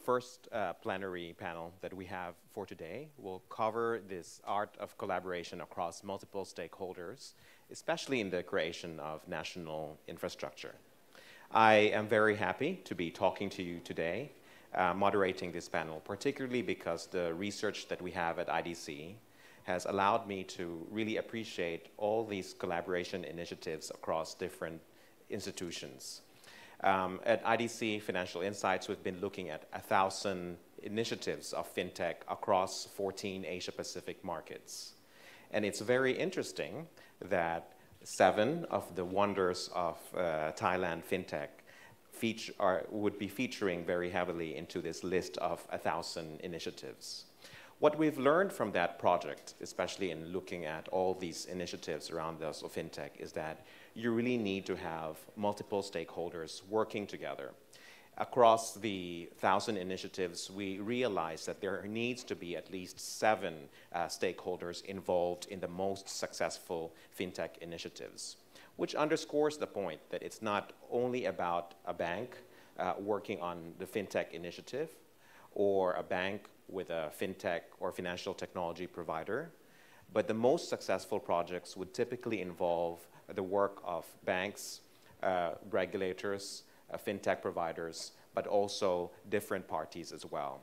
first plenary panel that we have for today will cover this art of collaboration across multiple stakeholders, especially in the creation of national infrastructure. I am very happy to be talking to you today, moderating this panel, particularly because the research that we have at IDC has allowed me to really appreciate all these collaboration initiatives across different institutions. At IDC Financial Insights, we've been looking at 1,000 initiatives of fintech across 14 Asia-Pacific markets. And it's very interesting that 7 of the wonders of Thailand fintech would be featuring very heavily into this list of 1,000 initiatives. What we've learned from that project, especially in looking at all these initiatives around us of fintech, is that you really need to have multiple stakeholders working together. Across the 1,000 initiatives, we realized that there needs to be at least 7 stakeholders involved in the most successful fintech initiatives, which underscores the point that it's not only about a bank working on the fintech initiative or a bank with a fintech or financial technology provider, but the most successful projects would typically involve the work of banks, regulators, fintech providers, but also different parties as well.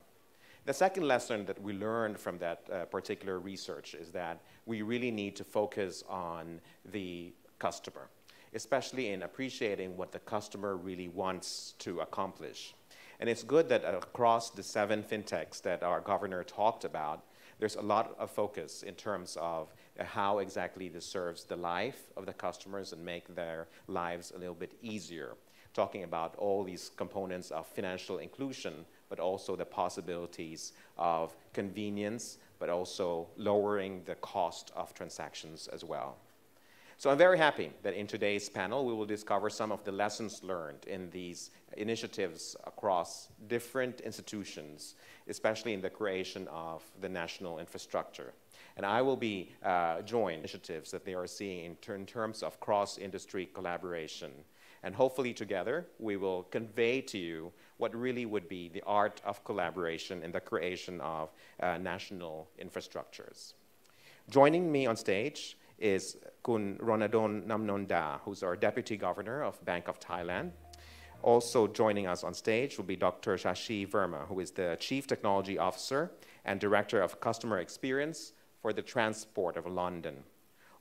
The second lesson that we learned from that particular research is that we really need to focus on the customer, especially in appreciating what the customer really wants to accomplish. And it's good that across the 7 fintechs that our governor talked about, there's a lot of focus in terms of how exactly this serves the life of the customers and make their lives a little bit easier. Talking about all these components of financial inclusion, but also the possibilities of convenience, but also lowering the cost of transactions as well. So I'm very happy that in today's panel, we will discover some of the lessons learned in these initiatives across different institutions, especially in the creation of the national infrastructure. And I will be joined initiatives that they are seeing in terms of cross-industry collaboration. And hopefully together, we will convey to you what really would be the art of collaboration in the creation of national infrastructures. Joining me on stage is Kun Ronadol Numnonda, who's our Deputy Governor of Bank of Thailand. Also joining us on stage will be Dr. Shashi Verma, who is the Chief Technology Officer and Director of Customer Experience for the Transport of London.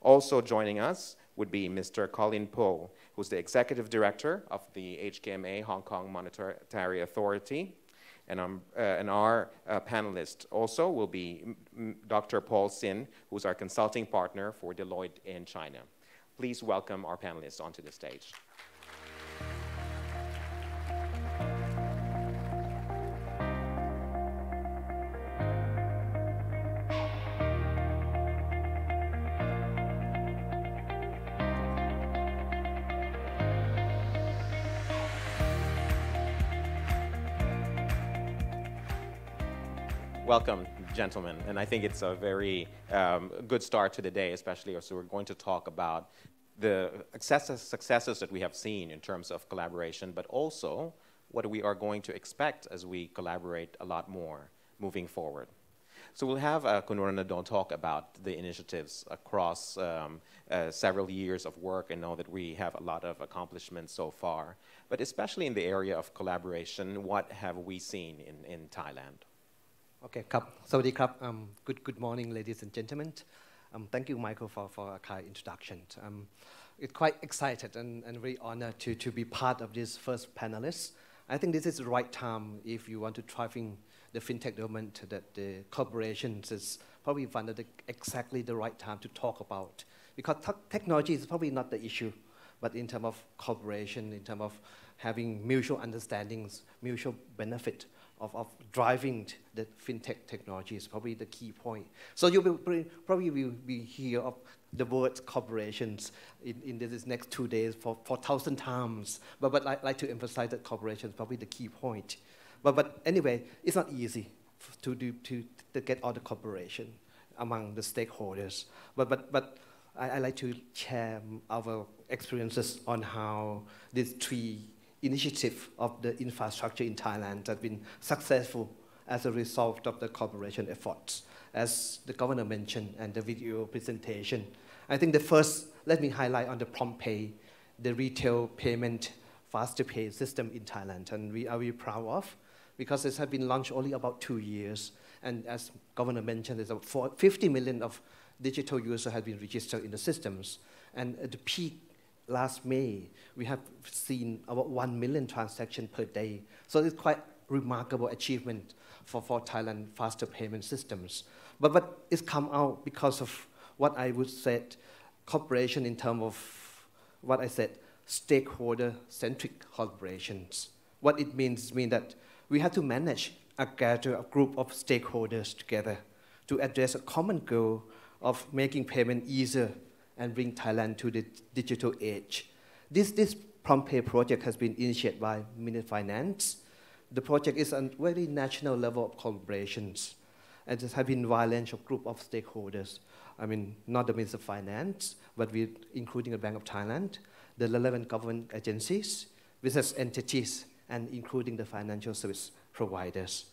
Also joining us would be Mr. Colin Po, who's the Executive Director of the HKMA, Hong Kong Monetary Authority. And our panelist also will be Dr. Paul Sin, who's our consulting partner for Deloitte in China. Please welcome our panelists onto the stage. Welcome, gentlemen, and I think it's a very good start to the day, especially as we're going to talk about the successes that we have seen in terms of collaboration, but also what we are going to expect as we collaborate a lot more moving forward. So we'll have Kun Ronadol talk about the initiatives across several years of work, and know that we have a lot of accomplishments so far, but especially in the area of collaboration, what have we seen in Thailand? Okay, Sawadee krap. Good morning, ladies and gentlemen. Thank you, Michael, for a kind introduction. It's quite excited and very honored to be part of this first panelist. I think this is the right time if you want to thrive in the fintech development, that the collaborations is probably found exactly the right time to talk about. Because technology is probably not the issue, but in terms of collaboration, in terms of having mutual understandings, mutual benefit of driving the fintech technology is probably the key point. So you will probably will be hear of the word corporations in this next 2 days for 1,000 times. But I like to emphasize that cooperation is probably the key point. But anyway, it's not easy to get all the cooperation among the stakeholders. But I like to share our experiences on how these 3 initiative of the infrastructure in Thailand that have been successful as a result of the cooperation efforts, as the governor mentioned and the video presentation. I think the first, let me highlight on the prompt pay, the retail payment faster pay system in Thailand, and we are very proud of, because this has been launched only about 2 years, and as governor mentioned, there's about 50 million of digital users have been registered in the systems, and at the peak last May, we have seen about 1 million transactions per day. So it's quite remarkable achievement for Thailand faster payment systems. But it's come out because of what I would say, cooperation in terms of what I said, stakeholder-centric collaborations. What it means that we have to manage gather a group of stakeholders together to address a common goal of making payment easier and bring Thailand to the digital age. This prompt pay project has been initiated by Ministry of Finance. The project is a very national level of collaborations, and it has been wide range of group of stakeholders. I mean, not the Ministry of Finance, but we, including the Bank of Thailand, the relevant government agencies, business entities, and including the financial service providers.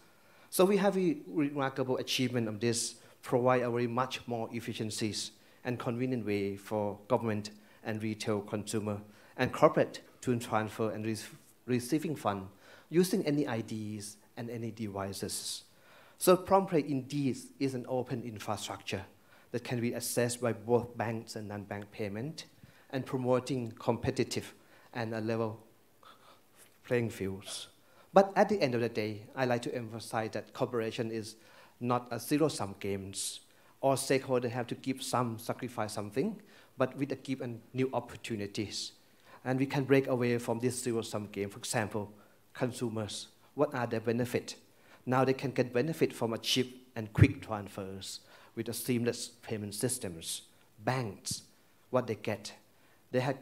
So we have a remarkable achievement of this, provide a very much more efficiencies and convenient way for government and retail consumer and corporate to transfer and receiving funds using any IDs and any devices. So prompt pay indeed is an open infrastructure that can be accessed by both banks and non-bank payment, and promoting competitive and a level playing fields. But at the end of the day, I like to emphasize that cooperation is not a zero-sum games. All stakeholders have to give some, sacrifice something, but with a give and new opportunities. And we can break away from this zero-sum game. For example, consumers, what are their benefits? Now they can get benefit from a cheap and quick transfers with a seamless payment systems. Banks, what they get, they have,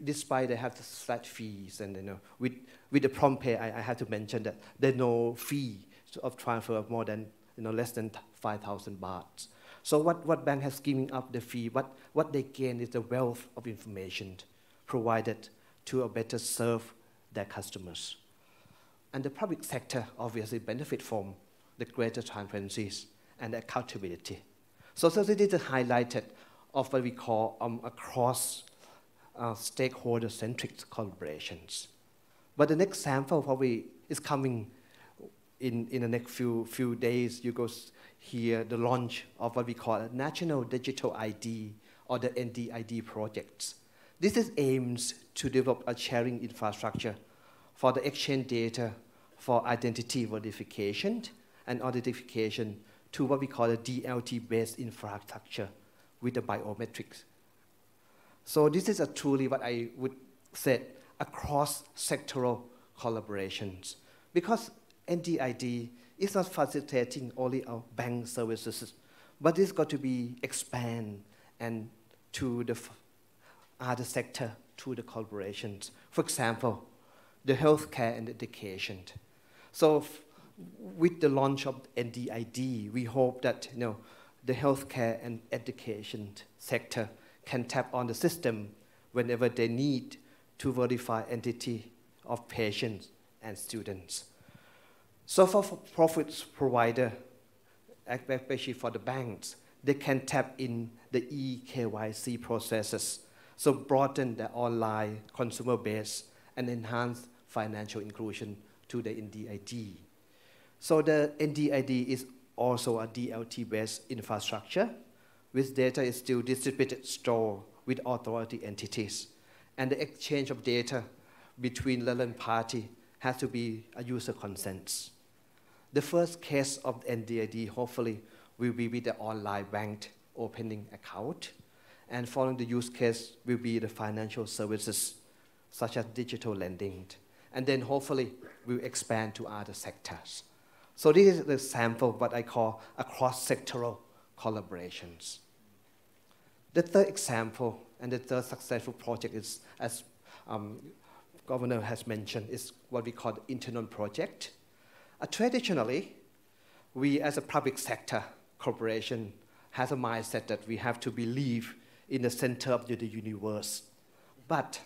despite they have the flat fees, and with the prompt pay, I have to mention that there's no fee of transfer of more than less than 5,000 baht. So what bank has given up the fee? What they gain is the wealth of information provided to better serve their customers. And the public sector obviously benefit from the greater transparencies and accountability. So this is highlighted of what we call across stakeholder-centric collaborations. But the next sample probably is coming in the next few days. You go hear the launch of what we call a National Digital ID, or the NDID projects. This is aims to develop a sharing infrastructure for the exchange data for identity verification and authentication to what we call a DLT-based infrastructure with the biometrics. So this is a truly what I would say across sectoral collaborations, because NDID is not facilitating only our bank services, but it's got to be expand and to the other sector through the collaborations. For example, the healthcare and education. So with the launch of NDID, we hope that the healthcare and education sector can tap on the system whenever they need to verify identity of patients and students. So for profit provider, especially for the banks, they can tap in the eKYC processes, so broaden the online consumer base and enhance financial inclusion to the NDID. So the NDID is also a DLT-based infrastructure, which data is still distributed, stored with authority entities. And the exchange of data between relevant parties has to be a user consent. The first case of NDID hopefully will be with the online bank opening account, and following the use case will be the financial services such as digital lending, and then hopefully we'll expand to other sectors. So this is the sample what I call across sectoral collaborations. The third example and the third successful project is, as Governor has mentioned, is what we call the internal project. Traditionally, we as a public sector corporation has a mindset that we have to believe in the center of the universe. But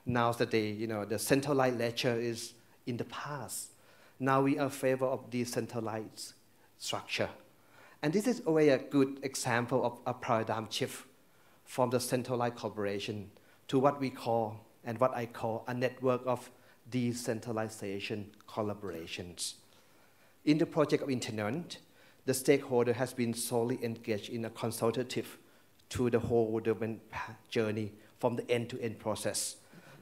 Nowadays, the centralized ledger is in the past. Now we are in favor of decentralized structure. And this is already a good example of a paradigm shift from the centralized corporation to what we call, and what I call, a network of decentralization collaborations. In the project of Internet, the stakeholder has been solely engaged in a consultative through the whole development journey from the end-to-end process.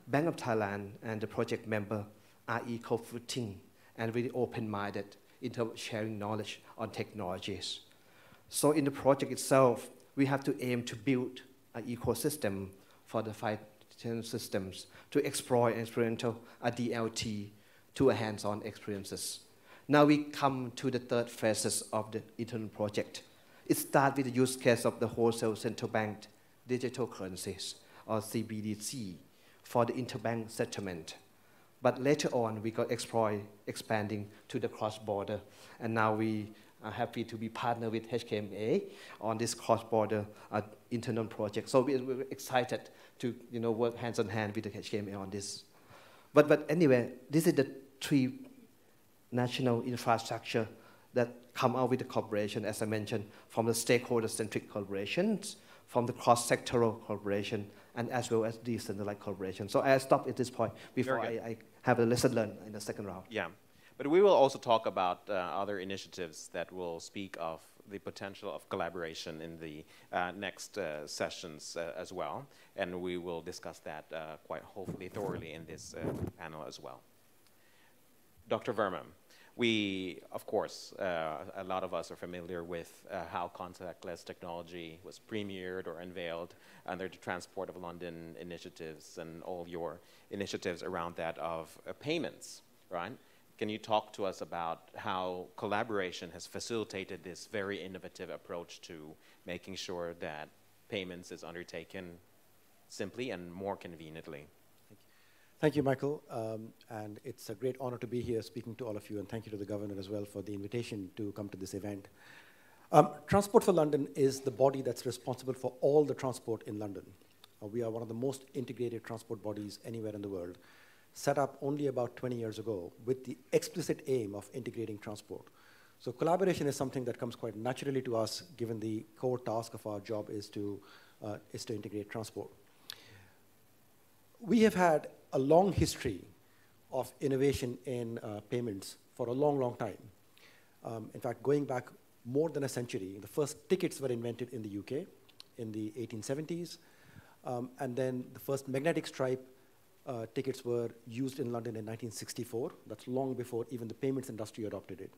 Bank of Thailand and the project member are eco-footing and really open-minded in terms of sharing knowledge on technologies. So in the project itself, we have to aim to build an ecosystem for the financial systems to explore experiential a DLT to a hands-on experiences. Now we come to the third phases of the internal project. It starts with the use case of the wholesale central bank digital currencies, or CBDC, for the interbank settlement. But later on, we got expanding to the cross-border, and now we are happy to be partnered with HKMA on this cross-border internal project. So we're excited to work hands on hand with the HKMA on this. But anyway, this is the three national infrastructure that come out with the cooperation, as I mentioned, from the stakeholder-centric collaborations, from the cross-sectoral collaboration, and as well as decentralized collaboration. So I'll stop at this point before I have a lesson learned in the second round. Yeah, but we will also talk about other initiatives that will speak of the potential of collaboration in the next sessions as well, and we will discuss that quite hopefully thoroughly in this panel as well. Dr. Verma, we, of course, a lot of us are familiar with how contactless technology was premiered or unveiled under the Transport of London initiatives and all your initiatives around that of payments, right? Can you talk to us about how collaboration has facilitated this very innovative approach to making sure that payments is undertaken simply and more conveniently? Thank you, Michael. And it's a great honor to be here speaking to all of you, and thank you to the governor as well for the invitation to come to this event. Transport for London is the body that's responsible for all the transport in London. We are one of the most integrated transport bodies anywhere in the world, set up only about 20 years ago with the explicit aim of integrating transport. So collaboration is something that comes quite naturally to us, given the core task of our job is to integrate transport. We have had a long history of innovation in payments for a long, long time. In fact, going back more than a century, the first tickets were invented in the UK in the 1870s, and then the first magnetic stripe tickets were used in London in 1964. That's long before even the payments industry adopted it.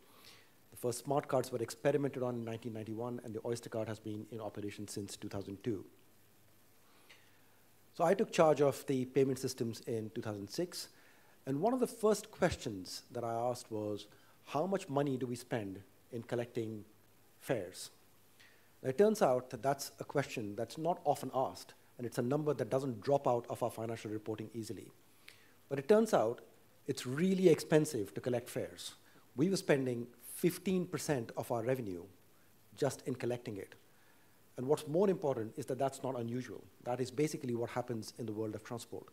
The first smart cards were experimented on in 1991, and the Oyster card has been in operation since 2002. So I took charge of the payment systems in 2006, and one of the first questions that I asked was, how much money do we spend in collecting fares? Now, it turns out that that's a question that's not often asked, and it's a number that doesn't drop out of our financial reporting easily. But it turns out it's really expensive to collect fares. We were spending 15% of our revenue just in collecting it. And what's more important is that that's not unusual. That is basically what happens in the world of transport.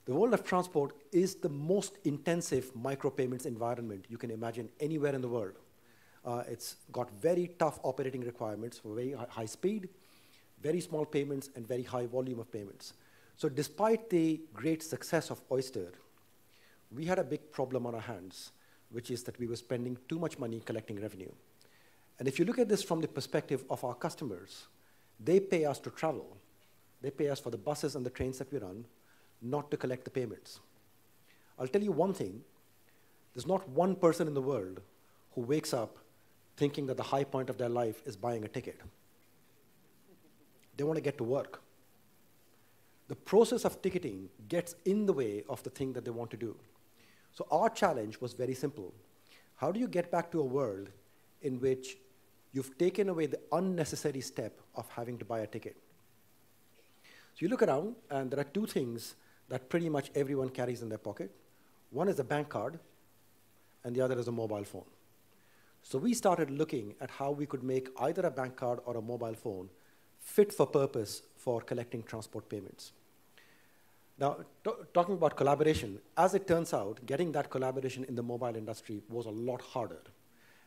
The world of transport is the most intensive micropayments environment you can imagine anywhere in the world. It's got very tough operating requirements for very high speed, very small payments, and very high volume of payments. So despite the great success of Oyster, we had a big problem on our hands, which is that we were spending too much money collecting revenue. And if you look at this from the perspective of our customers, they pay us to travel. They pay us for the buses and the trains that we run, not to collect the payments. I'll tell you one thing. There's not one person in the world who wakes up thinking that the high point of their life is buying a ticket. They want to get to work. The process of ticketing gets in the way of the thing that they want to do. So our challenge was very simple. How do you get back to a world in which you've taken away the unnecessary step of having to buy a ticket? So you look around, and there are two things that pretty much everyone carries in their pocket. One is a bank card, and the other is a mobile phone. So we started looking at how we could make either a bank card or a mobile phone fit for purpose for collecting transport payments. Now, talking about collaboration, as it turns out, getting that collaboration in the mobile industry was a lot harder.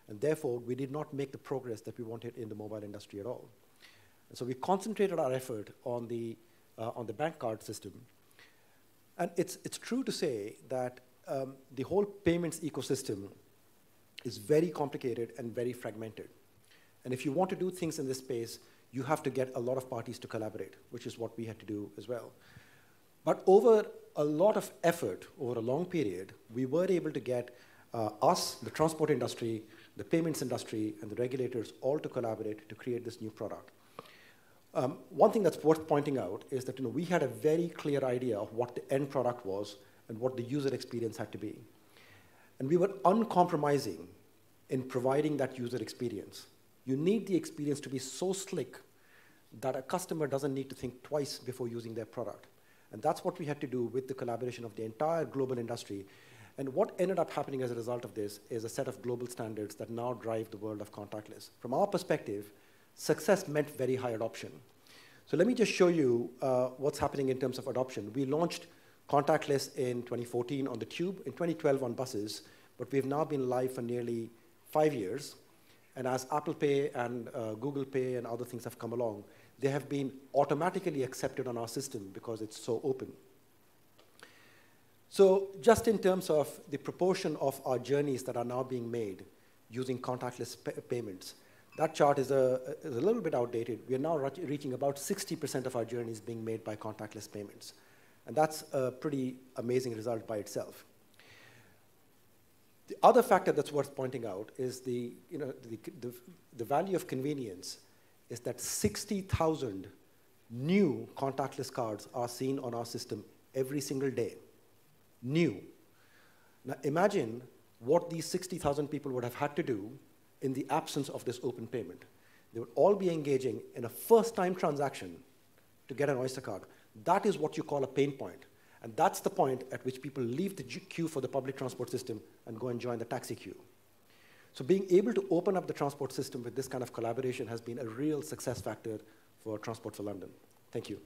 And therefore, we did not make the progress that we wanted in the mobile industry at all. And so we concentrated our effort on the bank card system. And it's true to say that the whole payments ecosystem is very complicated and very fragmented. And if you want to do things in this space, you have to get a lot of parties to collaborate, which is what we had to do as well. But over a lot of effort, over a long period, we were able to get us, the transport industry, the payments industry, and the regulators all to collaborate to create this new product. One thing that's worth pointing out is that we had a very clear idea of what the end product was and what the user experience had to be. And we were uncompromising in providing that user experience. You need the experience to be so slick that a customer doesn't need to think twice before using their product. And that's what we had to do with the collaboration of the entire global industry. And what ended up happening as a result of this is a set of global standards that now drive the world of contactless. From our perspective, success meant very high adoption. So let me just show you what's happening in terms of adoption. We launched contactless in 2014 on the tube, in 2012 on buses, but we've now been live for nearly 5 years. And as Apple Pay and Google Pay and other things have come along, they have been automatically accepted on our system because it's so open. So just in terms of the proportion of our journeys that are now being made using contactless payments, that chart is a little bit outdated. We are now reaching about 60% of our journeys being made by contactless payments. And that's a pretty amazing result by itself. The other factor that's worth pointing out is the value of convenience is that 60,000 new contactless cards are seen on our system every single day. New. Now imagine what these 60,000 people would have had to do in the absence of this open payment. They would all be engaging in a first-time transaction to get an Oyster card. That is what you call a pain point. And that's the point at which people leave the queue for the public transport system and go and join the taxi queue. So being able to open up the transport system with this kind of collaboration has been a real success factor for Transport for London. Thank you.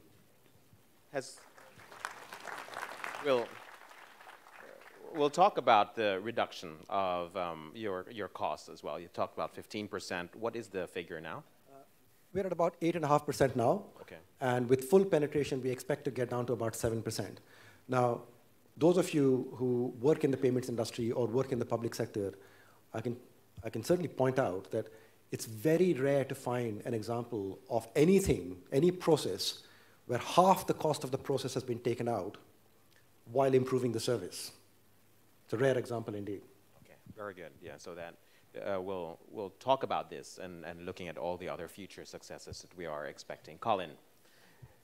We'll talk about the reduction of your costs as well. You talked about 15%. What is the figure now? We're at about 8.5% now. Okay. And with full penetration, we expect to get down to about 7%. Now, those of you who work in the payments industry or work in the public sector, I can certainly point out that it's very rare to find an example of anything, any process, where half the cost of the process has been taken out while improving the service. It's a rare example indeed. Okay, very good. Yeah, so that we'll talk about this and looking at all the other future successes that we are expecting. Colin,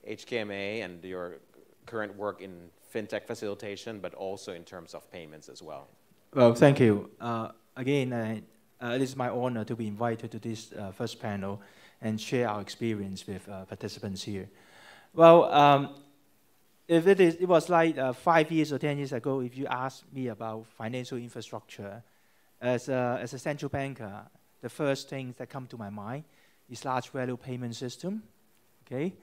HKMA and your current work in fintech facilitation, but also in terms of payments as well. Well, thank you. Again, it is my honor to be invited to this first panel and share our experience with participants here. Well, if it was like 5 years or 10 years ago, if you asked me about financial infrastructure, as a central banker, the first thing that come to my mind is large value payment system. Okay,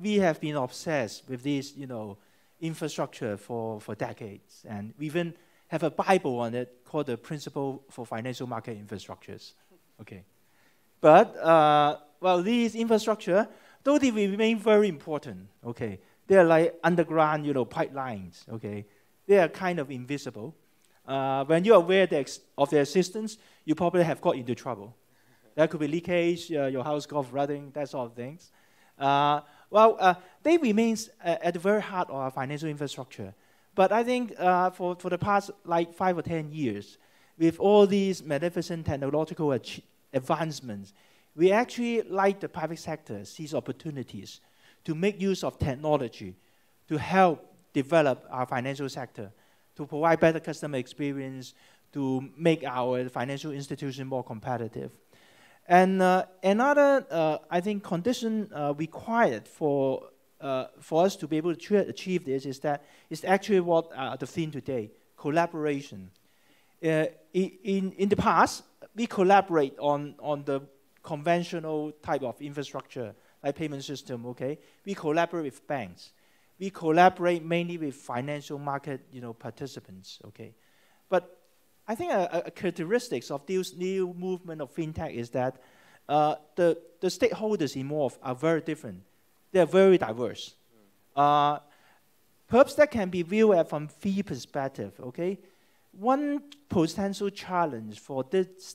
we have been obsessed with this, infrastructure for decades, and we even have a Bible on it called the Principle for Financial Market Infrastructures. Okay, but well, these infrastructure, though they remain very important. Okay, they are like underground, pipelines. Okay, they are kind of invisible. When you are aware of their existence, you probably have got into trouble. There could be leakage, your house got flooding, that sort of things. They remain at the very heart of our financial infrastructure. But I think for the past 5 or 10 years, with all these magnificent technological advancements, we actually, like the private sector, seize opportunities to make use of technology to help develop our financial sector, to provide better customer experience, to make our financial institution more competitive. And another, I think, condition required for us to be able to achieve this is that it's actually what the theme today, collaboration. In the past, we collaborate on the conventional type of infrastructure, like payment system, okay? We collaborate with banks. we collaborate mainly with financial market, participants. Okay, but I think a characteristics of this new movement of fintech is that the stakeholders involved are very different. They are very diverse. Perhaps that can be viewed from three perspectives. Okay, one potential challenge for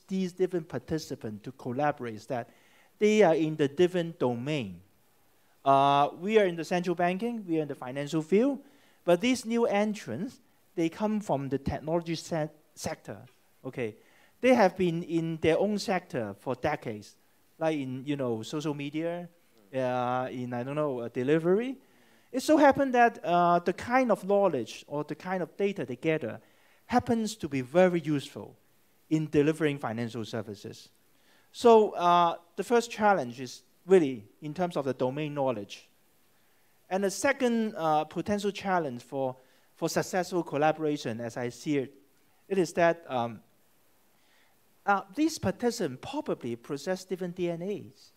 these different participants to collaborate is that they are in the different domain. We are in the central banking, we are in the financial field, but these new entrants, they come from the technology sector. Okay, they have been in their own sector for decades, like in social media, in delivery. It so happened that the kind of knowledge or the kind of data they gather happens to be very useful in delivering financial services. So the first challenge is really in terms of the domain knowledge. And the second potential challenge for successful collaboration, as I see it, it is that these participants probably possess different DNAs.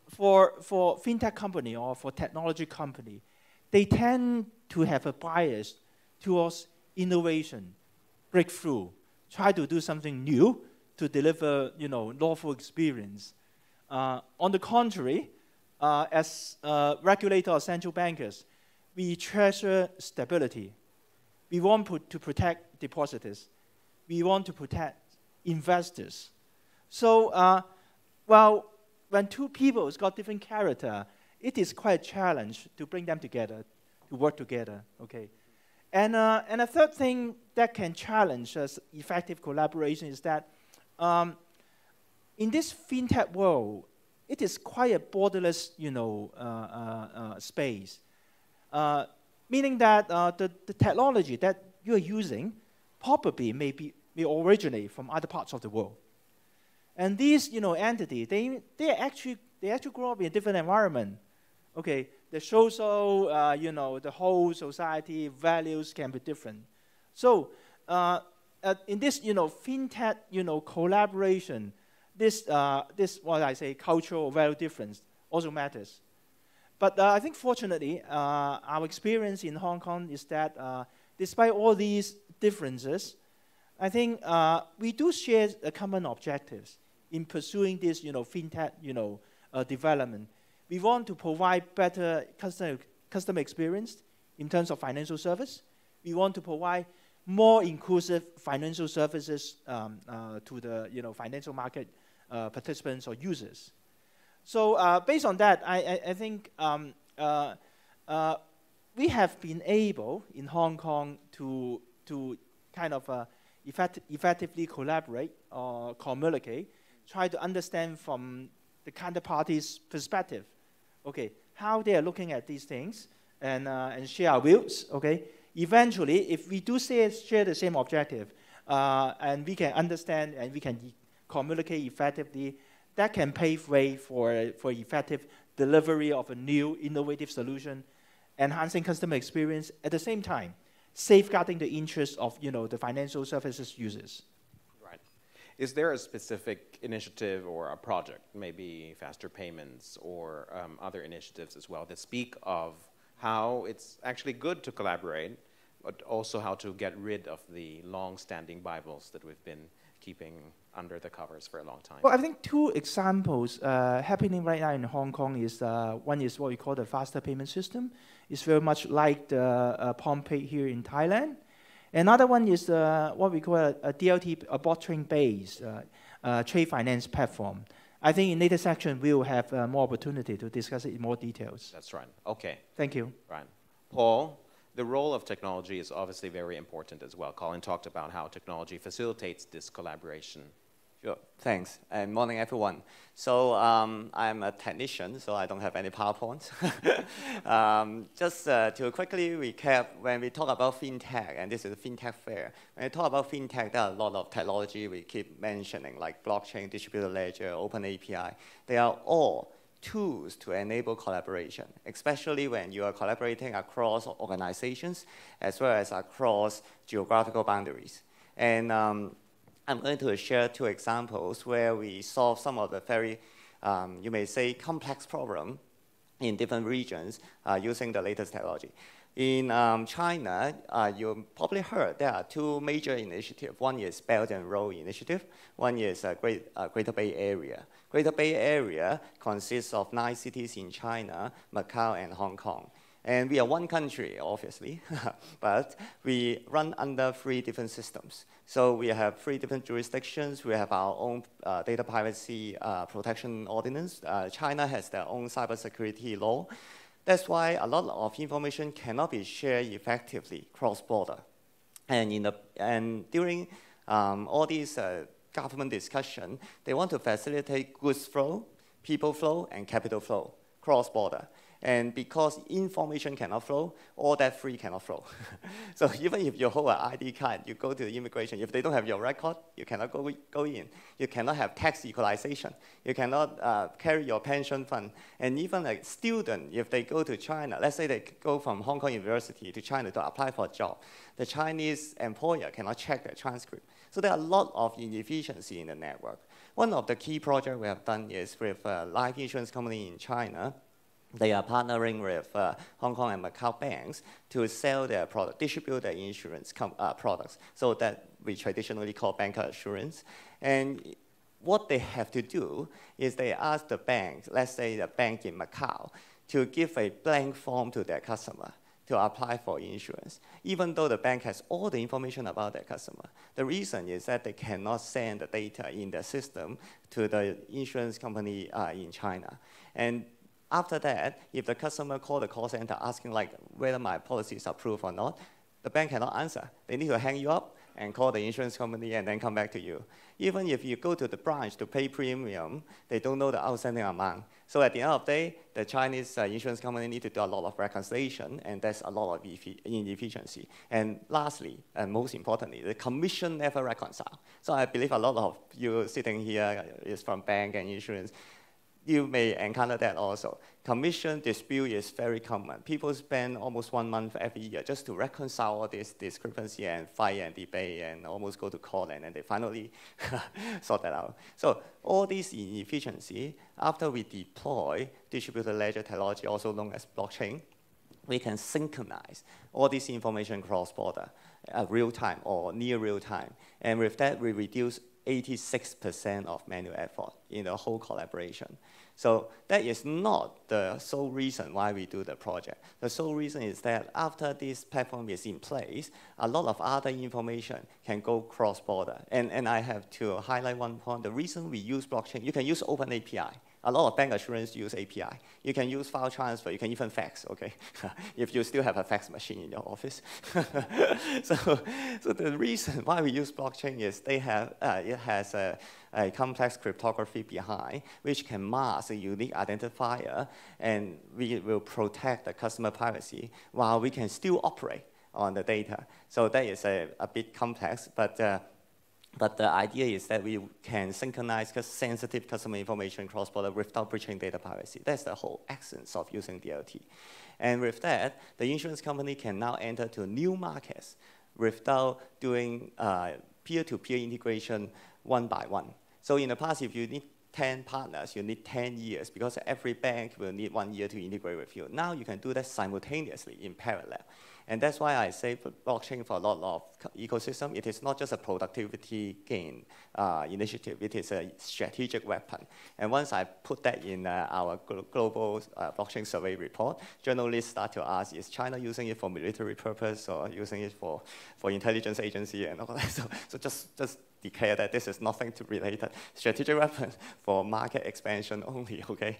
For fintech company or for technology company, they tend to have a bias towards innovation, breakthrough, try to do something new to deliver, lawful experience. On the contrary, as regulator or central bankers, we treasure stability. We want to protect depositors. We want to protect investors. So, when two people have got different character, it is quite a challenge to bring them together, to work together. Okay, and a third thing that can challenge us effective collaboration is that in this fintech world, it is quite a borderless, space. Meaning that the technology that you are using probably may originate from other parts of the world. And these, entities, they actually grow up in a different environment. Okay, the social, the whole society values can be different. So in this, fintech, collaboration, this what I say, cultural value difference also matters. But I think fortunately, our experience in Hong Kong is that despite all these differences, I think we do share common objectives in pursuing this, fintech, development. We want to provide better customer experience in terms of financial service. We want to provide more inclusive financial services to the, financial market participants or users. So based on that, I think we have been able in Hong Kong to kind of effectively collaborate or communicate, try to understand from the counterparty's perspective, okay, how they are looking at these things, and share our views, okay. Eventually, if we do share the same objective, and we can understand and we can communicate effectively, that can pave way for effective delivery of a new innovative solution, enhancing customer experience, at the same time, safeguarding the interests of the financial services users. Right. Is there a specific initiative or a project, maybe faster payments or other initiatives as well, that speak of how it's actually good to collaborate, but also how to get rid of the long-standing Bibles that we've been keeping under the covers for a long time? Well, I think two examples happening right now in Hong Kong is one is what we call the faster payment system. It's very much like the PromptPay here in Thailand. Another one is what we call a DLT, a blockchain-based trade finance platform. I think in later section we'll have more opportunity to discuss it in more details. That's right. Okay. Thank you. Right. Paul, the role of technology is obviously very important as well. Colin talked about how technology facilitates this collaboration. Sure, thanks, and morning everyone. So I'm a technician, so I don't have any PowerPoints. Just to quickly recap, when we talk about fintech, and this is a fintech fair, when we talk about fintech, there are a lot of technology we keep mentioning, like blockchain, distributed ledger, open API. They are all tools to enable collaboration, especially when you are collaborating across organizations as well as across geographical boundaries. And I'm going to share two examples where we solve some of the very, you may say, complex problem in different regions using the latest technology. In China, you probably heard there are two major initiatives. One is Belt and Road Initiative. One is Greater Bay Area. Greater Bay Area consists of 9 cities in China, Macau, and Hong Kong. And we are one country, obviously, but we run under 3 different systems. So we have 3 different jurisdictions. We have our own data privacy protection ordinance. China has their own cybersecurity law. That's why a lot of information cannot be shared effectively cross-border. And during all these government discussion, they want to facilitate goods flow, people flow, and capital flow cross-border. And because information cannot flow, all that 3 cannot flow. So even if you hold an ID card, you go to the immigration, if they don't have your record, you cannot go in. You cannot have tax equalization. You cannot carry your pension fund. And even a student, if they go to China, let's say they go from Hong Kong University to China to apply for a job, the Chinese employer cannot check their transcript. So there are a lot of inefficiency in the network. One of the key projects we have done is with a life insurance company in China. They are partnering with Hong Kong and Macau banks to sell their product, distribute their insurance products, so that we traditionally call banker assurance. And what they have to do is they ask the bank, let's say the bank in Macau, to give a blank form to their customer to apply for insurance, even though the bank has all the information about their customer. The reason is that they cannot send the data in the system to the insurance company in China. And after that, if the customer call the call center asking like whether my policy is approved or not, the bank cannot answer. They need to hang you up and call the insurance company and then come back to you. Even if you go to the branch to pay premium, they don't know the outstanding amount. So at the end of the day, the Chinese insurance company need to do a lot of reconciliation, and there's a lot of inefficiency. And lastly, and most importantly, the commission never reconcile. So I believe a lot of you sitting here is from bank and insurance. You may encounter that also. Commission dispute is very common. People spend almost 1 month every year just to reconcile all this discrepancy and fight and debate and almost go to court, and then they finally sort that out. So all this inefficiency, after we deploy distributed ledger technology, also known as blockchain, we can synchronize all this information cross-border, real time or near real time. And with that, we reduce 86% of manual effort in the whole collaboration. So that is not the sole reason why we do the project. The sole reason is that after this platform is in place, a lot of other information can go cross-border. And I have to highlight one point. The reason we use blockchain, you can use open API. A lot of bank assurance use API. You can use file transfer. You can even fax, okay? If you still have a fax machine in your office. So the reason why we use blockchain is it has a complex cryptography behind, which can mask a unique identifier, and we will protect the customer privacy while we can still operate on the data. So that is a bit complex, but the idea is that we can synchronize sensitive customer information cross-border without breaching data privacy. That's the whole essence of using DLT. And with that, the insurance company can now enter to new markets without doing peer-to-peer integration one by one. So in the past, if you need 10 partners, you need 10 years because every bank will need 1 year to integrate with you. Now you can do that simultaneously in parallel. And that's why I say for blockchain for a lot of ecosystem, it is not just a productivity gain initiative, it is a strategic weapon. And once I put that in our global blockchain survey report, journalists start to ask, is China using it for military purpose or using it for intelligence agency and all that? So just declare that this is nothing to related. Strategic weapon for market expansion only, okay?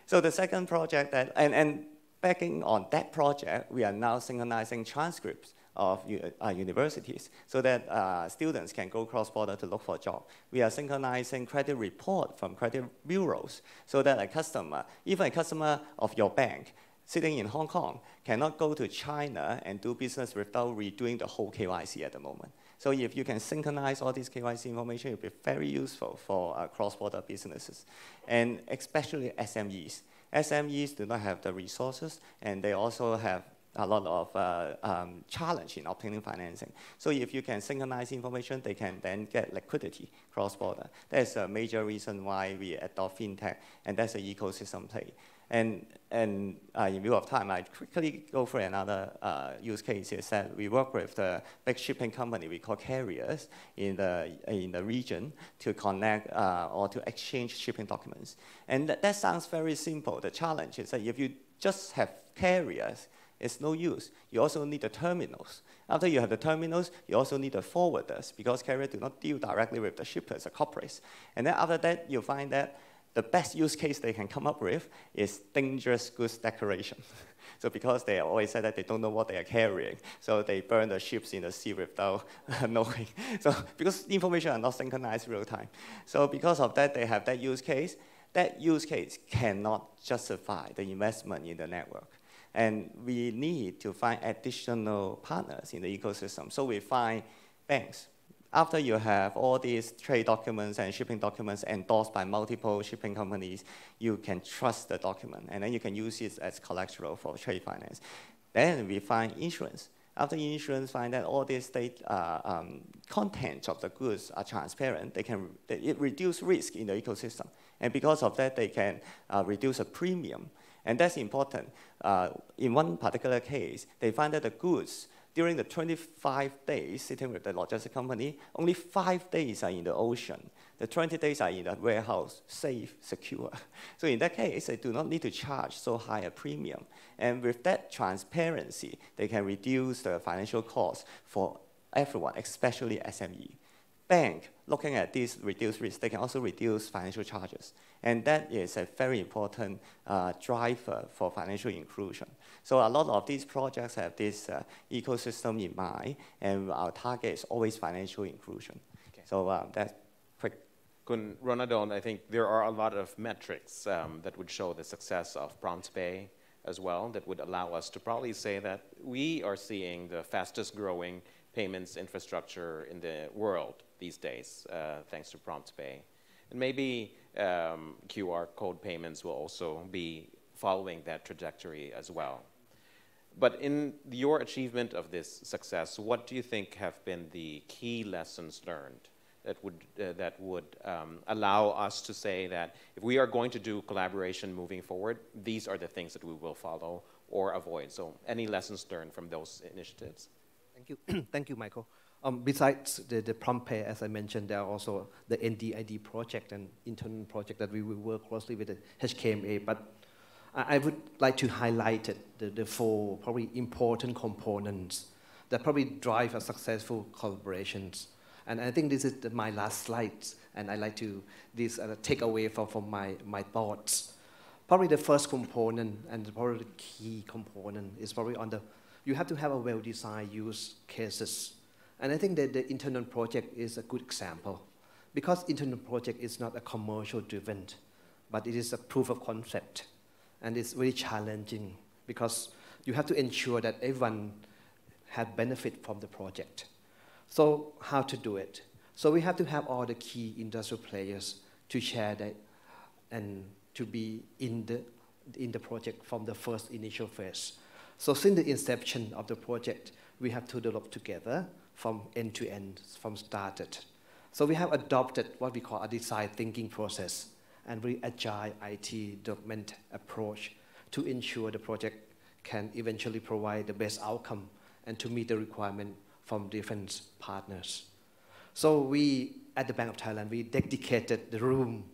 So the second project that, and backing on that project, we are now synchronizing transcripts of universities so that students can go cross-border to look for a job. We are synchronizing credit report from credit bureaus so that a customer, even a customer of your bank sitting in Hong Kong, cannot go to China and do business without redoing the whole KYC at the moment. So if you can synchronize all this KYC information, it will be very useful for cross-border businesses, and especially SMEs. SMEs do not have the resources, and they also have a lot of challenge in obtaining financing. So if you can synchronize information, they can then get liquidity cross-border. That's a major reason why we adopt fintech, and that's an ecosystem play. And in view of time, I quickly go through another use case is that we work with the big shipping company we call carriers in the region to connect or to exchange shipping documents. And that sounds very simple. The challenge is that if you just have carriers, it's no use. You also need the terminals. After you have the terminals, you also need the forwarders because carriers do not deal directly with the shippers, the corporates. And then after that, you find that the best use case they can come up with is dangerous goods declaration. So because they always said that they don't know what they are carrying, so they burn the ships in the sea without knowing. So because information are not synchronized real time. So because of that, they have that use case. That use case cannot justify the investment in the network. And we need to find additional partners in the ecosystem. So we find banks. After you have all these trade documents and shipping documents endorsed by multiple shipping companies, you can trust the document, and then you can use it as collateral for trade finance. Then we find insurance. After insurance, find that all these contents of the goods are transparent. It reduces risk in the ecosystem. And because of that, they can reduce a premium. And that's important. In one particular case, they find that the goods, during the 25 days sitting with the logistics company, only 5 days are in the ocean. The 20 days are in the warehouse, safe, secure. So in that case, they do not need to charge so high a premium. And with that transparency, they can reduce the financial costs for everyone, especially SME. Bank, looking at this reduced risk, they can also reduce financial charges. And that is a very important driver for financial inclusion. So a lot of these projects have this ecosystem in mind, and our target is always financial inclusion. Okay. So that's quick. Ronadol, I think there are a lot of metrics that would show the success of prompt pay as well, that would allow us to probably say that we are seeing the fastest growing payments infrastructure in the world these days, thanks to prompt pay. And maybe QR code payments will also be following that trajectory as well. But in your achievement of this success, what do you think have been the key lessons learned that would allow us to say that if we are going to do collaboration moving forward, these are the things that we will follow or avoid? So any lessons learned from those initiatives? Thank you. Thank you, Michael. Besides the prompt pay, as I mentioned, there are also the NDID project and internal project that we will work closely with the HKMA. But I would like to highlight the four probably important components that probably drive a successful collaborations. And I think this is my last slide, and I like to take away from my thoughts. Probably the first component and probably the key component is probably on you have to have a well-designed use cases. And I think that the internal project is a good example, because internal project is not a commercial driven, but it is a proof of concept. And it's very challenging because you have to ensure that everyone has benefit from the project. So how to do it? So we have to have all the key industrial players to share that and to be in the project from the first initial phase. So since the inception of the project, we have to develop together from end to end, from started. So we have adopted what we call a design thinking process and very agile IT development approach to ensure the project can eventually provide the best outcome and to meet the requirement from different partners. So we, at the Bank of Thailand, we dedicated the room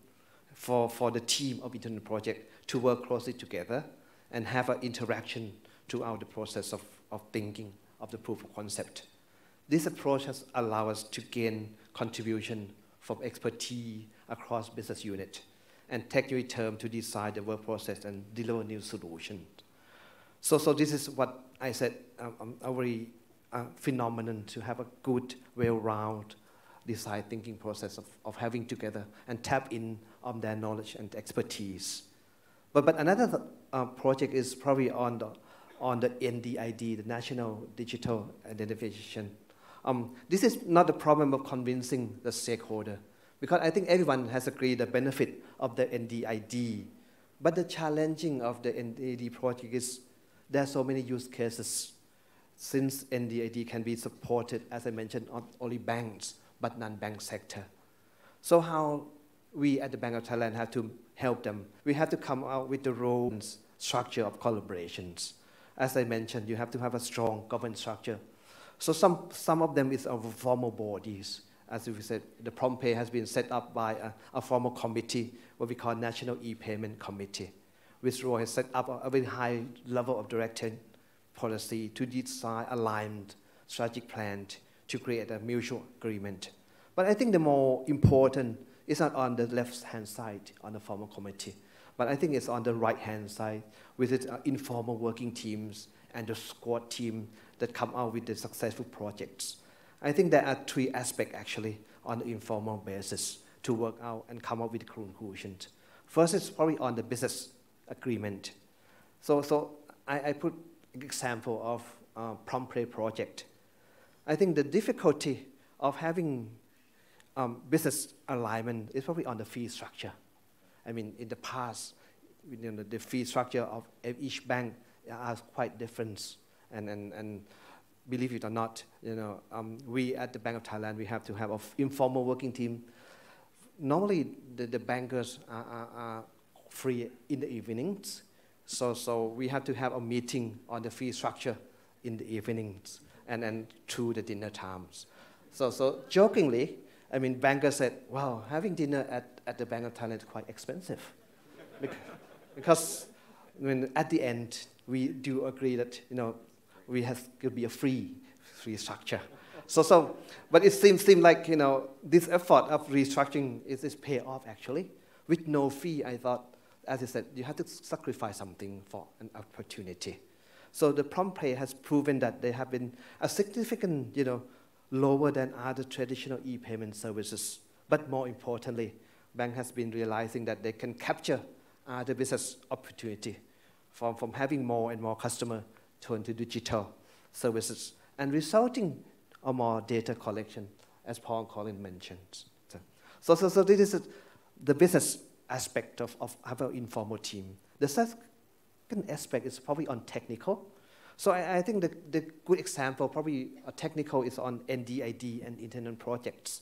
for the team of internal project to work closely together and have an interaction throughout the process of thinking of the proof of concept. This approach has allowed us to gain contribution from expertise across business units and technical term to design the work process and deliver new solutions. So this is what I said, a very phenomenon to have a good, well-rounded design thinking process of having together and tap in on their knowledge and expertise. But another project is probably on the NDID, the National Digital Identification. This is not the problem of convincing the stakeholder, because I think everyone has agreed the benefit of the NDID. But the challenging of the NDID project is there are so many use cases since NDID can be supported, as I mentioned, not only banks, but non-bank sector. So how we at the Bank of Thailand have to help them? We have to come out with the role and structure of collaborations. As I mentioned, you have to have a strong governance structure. So some of them is of formal bodies. As we said, the PromptPay has been set up by a formal committee, what we call National E-Payment Committee, which role has set up a very high level of direction policy to design aligned strategic plan to create a mutual agreement. But I think the more important is not on the left-hand side on the formal committee, but I think it's on the right-hand side with its informal working teams and the squad team that come out with the successful projects. I think there are three aspects actually on the informal basis to work out and come up with conclusions. First is probably on the business agreement. So I put an example of PromptPay project. I think the difficulty of having business alignment is probably on the fee structure. I mean, in the past, the fee structure of each bank are quite different. And believe it or not, we at the Bank of Thailand, we have to have an informal working team. Normally, the bankers are free in the evenings. So we have to have a meeting on the fee structure in the evenings and through the dinner times. So jokingly, I mean, bankers said, wow, having dinner at the Bank of Thailand is quite expensive. Because I mean, at the end, we do agree that, we have to be a free structure. But it seems like, this effort of restructuring is pay off actually. With no fee, I thought, as I said, you have to sacrifice something for an opportunity. So the PromptPay has proven that they have been a significant, lower than other traditional e-payment services. But more importantly, bank has been realizing that they can capture the business opportunity from having more and more customers turn to digital services and resulting in more data collection, as Paul and Colin mentioned. So this is the business aspect of our informal team. The second aspect is probably on technical. So I think the good example, probably a technical, is on NDID and internal projects.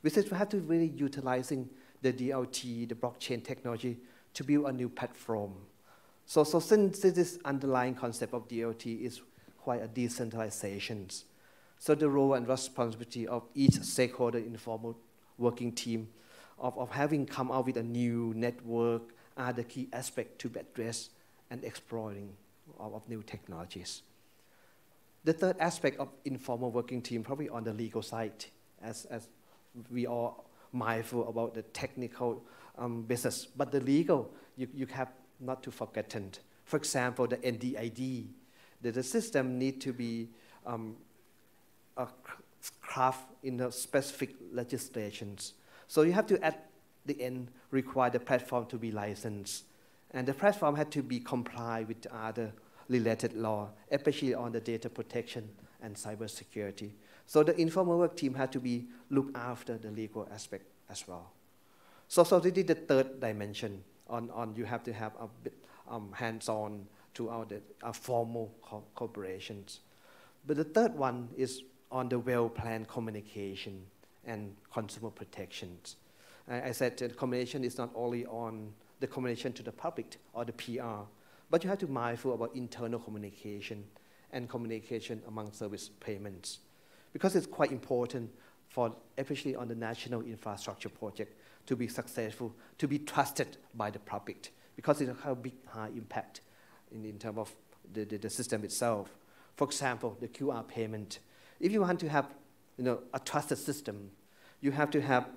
We have to really utilizing the DLT, the blockchain technology, to build a new platform. So since this underlying concept of DLT is quite a decentralization, so the role and responsibility of each stakeholder informal working team of having come out with a new network are the key aspects to address and exploring of new technologies. The third aspect of informal working team, probably on the legal side, as we are mindful about the technical business, but the legal, you have not to forget. For example, the NDID, the system need to be craft in the specific legislations. So you have to, at the end, require the platform to be licensed. And the platform had to be compliant with other related law, especially on the data protection and cybersecurity. So the informal work team had to be look after the legal aspect as well. So this is the third dimension on you have to have a bit hands-on throughout the formal cooperations. But the third one is on the well-planned communication and consumer protections. I said the communication is not only on the communication to the public or the PR, but you have to be mindful about internal communication and communication among service payments. Because it's quite important for, especially on the national infrastructure project, to be successful, to be trusted by the public, because it has a big high impact in terms of the system itself. For example, the QR payment. If you want to have a trusted system, you have to have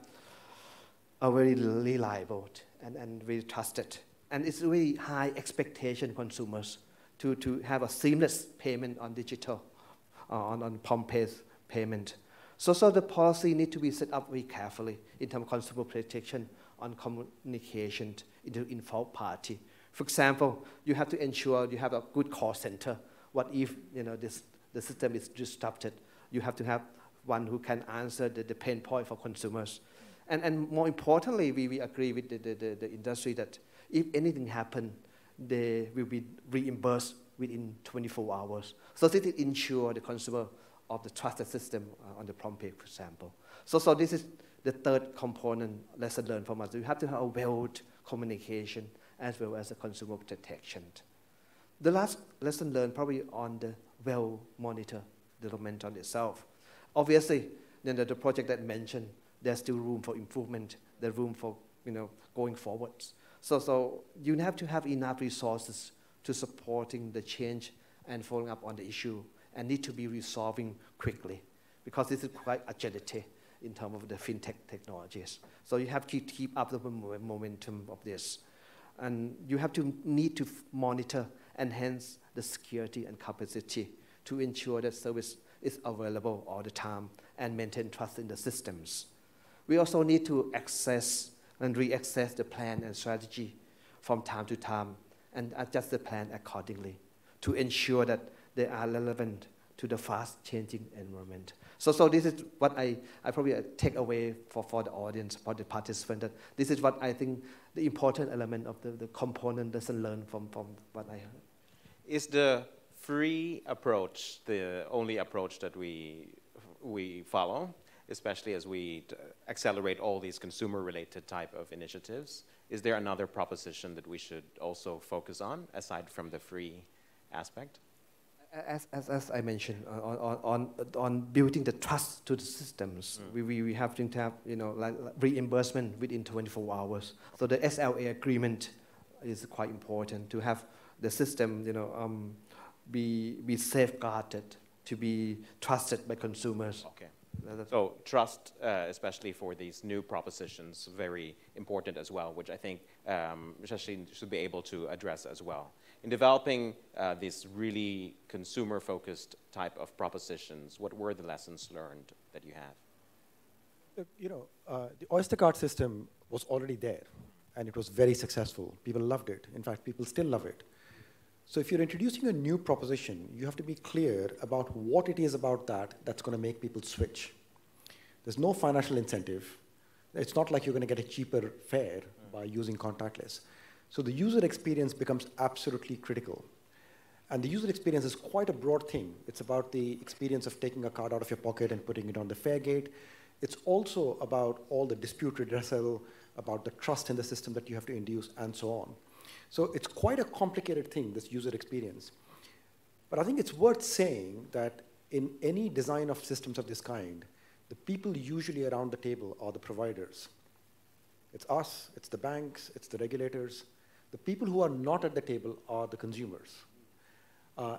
a very reliable and very trusted. And it's really high expectation consumers to have a seamless payment on digital, on PromptPay's payment. So the policy need to be set up very carefully in terms of consumer protection on communication into involved party. For example, you have to ensure you have a good call center. What if the system is disrupted? You have to have one who can answer the pain point for consumers. And more importantly, we agree with the industry that if anything happens, they will be reimbursed within 24 hours. So this ensure the consumer of the trusted system on the prompt pay, for example. So this is the third component lesson learned from us. You have to have a well communication as well as a consumer protection. The last lesson learned probably on the well monitor development on itself. Obviously, the project that mentioned, there's still room for improvement, there's room for going forwards. So you have to have enough resources to supporting the change and following up on the issue, and need to be resolving quickly, because this is quite agility in terms of the fintech technologies. So you have to keep up the momentum of this. And you have to need to monitor, enhance the security and capacity to ensure that service is available all the time and maintain trust in the systems. We also need to access and reassess the plan and strategy from time to time and adjust the plan accordingly to ensure that they are relevant to the fast-changing environment. So this is what I probably take away for the audience, for the participant, that this is what I think the important element of the component lesson learned from what I heard. Is the free approach the only approach that we follow, especially as we accelerate all these consumer-related type of initiatives? Is there another proposition that we should also focus on, aside from the free aspect? As I mentioned, on building the trust to the systems, we have to have like reimbursement within 24 hours. So the SLA agreement is quite important to have the system be safeguarded, to be trusted by consumers. Okay. So trust, especially for these new propositions, very important as well, which I think Shashi should be able to address as well. In developing these really consumer-focused type of propositions, what were the lessons learned that you have? Look, the Oyster card system was already there, and it was very successful. People loved it. In fact, people still love it. So if you're introducing a new proposition, you have to be clear about what it is about that's going to make people switch. There's no financial incentive. It's not like you're going to get a cheaper fare by using contactless. So the user experience becomes absolutely critical. And the user experience is quite a broad thing. It's about the experience of taking a card out of your pocket and putting it on the fare gate. It's also about all the dispute redressal, about the trust in the system that you have to induce, and so on. So it's quite a complicated thing, this user experience. But I think it's worth saying that in any design of systems of this kind, the people usually around the table are the providers. It's us, it's the banks, it's the regulators. The people who are not at the table are the consumers.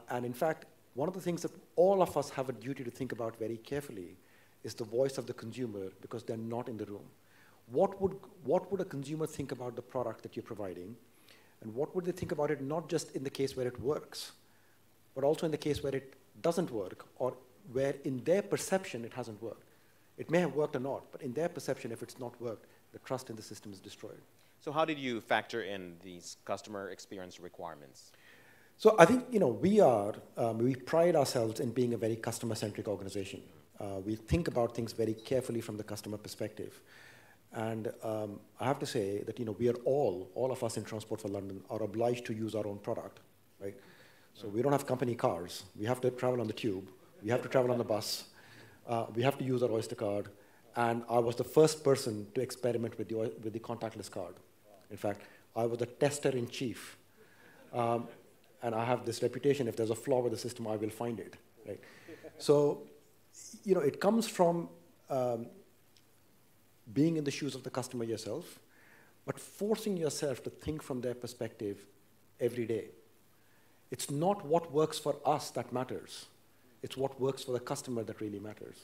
And in fact, one of the things that all of us have a duty to think about very carefully is the voice of the consumer, because they're not in the room. What would a consumer think about the product that you're providing? And what would they think about it, not just in the case where it works, but also in the case where it doesn't work, or where in their perception it hasn't worked. It may have worked or not, but in their perception, if it's not worked, the trust in the system is destroyed. So how did you factor in these customer experience requirements? So I think we pride ourselves in being a very customer-centric organization. We think about things very carefully from the customer perspective. And I have to say that we are all of us in Transport for London are obliged to use our own product, right? So we don't have company cars. We have to travel on the tube. We have to travel on the bus. We have to use our Oyster card. And I was the first person to experiment with the contactless card. In fact, I was the tester-in-chief. And I have this reputation, if there's a flaw with the system, I will find it, right? So, it comes from being in the shoes of the customer yourself, but forcing yourself to think from their perspective every day. It's not what works for us that matters. It's what works for the customer that really matters.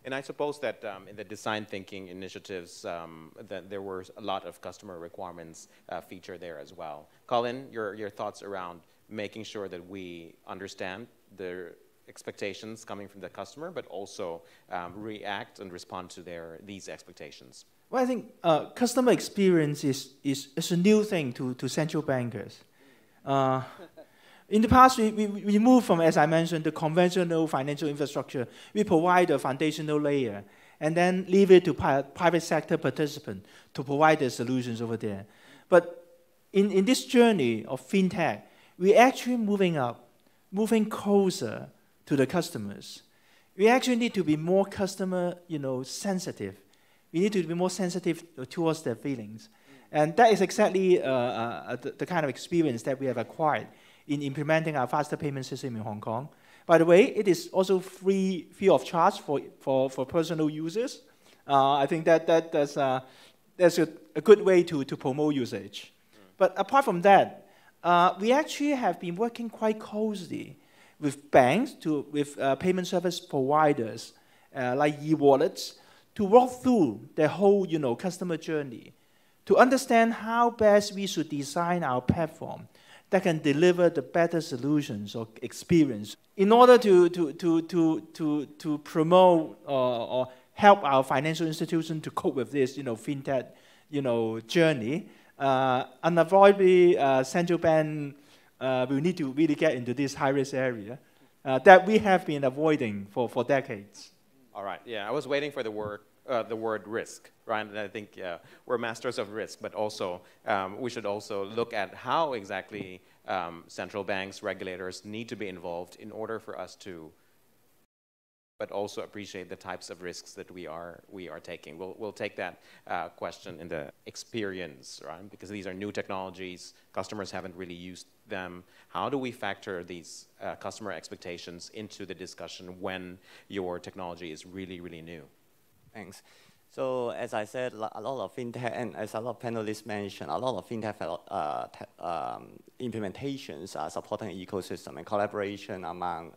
And I suppose that in the design thinking initiatives, that there were a lot of customer requirements featured there as well. Colin, your thoughts around making sure that we understand the expectations coming from the customer, but also react and respond to these expectations? Well, I think customer experience is a new thing to central bankers. In the past, we moved from, as I mentioned, the conventional financial infrastructure. We provide a foundational layer and then leave it to private sector participants to provide the solutions over there. But in this journey of fintech, we're actually moving up, moving closer to the customers. We actually need to be more customer, sensitive. We need to be more sensitive towards their feelings. And that is exactly the kind of experience that we have acquired in implementing our faster payment system in Hong Kong. By the way, it is also free of charge for personal users. I think that's a good way to promote usage. But apart from that, we actually have been working quite closely with banks, with payment service providers like e-wallets, to walk through the whole customer journey, to understand how best we should design our platform that can deliver the better solutions or experience in order to promote or help our financial institution to cope with this fintech journey. Unavoidably, central bank will need to really get into this high-risk area that we have been avoiding for decades. All right. Yeah, I was waiting for the word risk, right? And I think we're masters of risk, but also we should also look at how exactly central banks, regulators need to be involved in order for us to, but also appreciate the types of risks that we are taking. We'll take that question in the experience, right? Because these are new technologies, customers haven't really used them. How do we factor these customer expectations into the discussion when your technology is really, really new? Thanks. So as I said, a lot of fintech, and as a lot of panelists mentioned, a lot of fintech implementations are supporting an ecosystem and collaboration among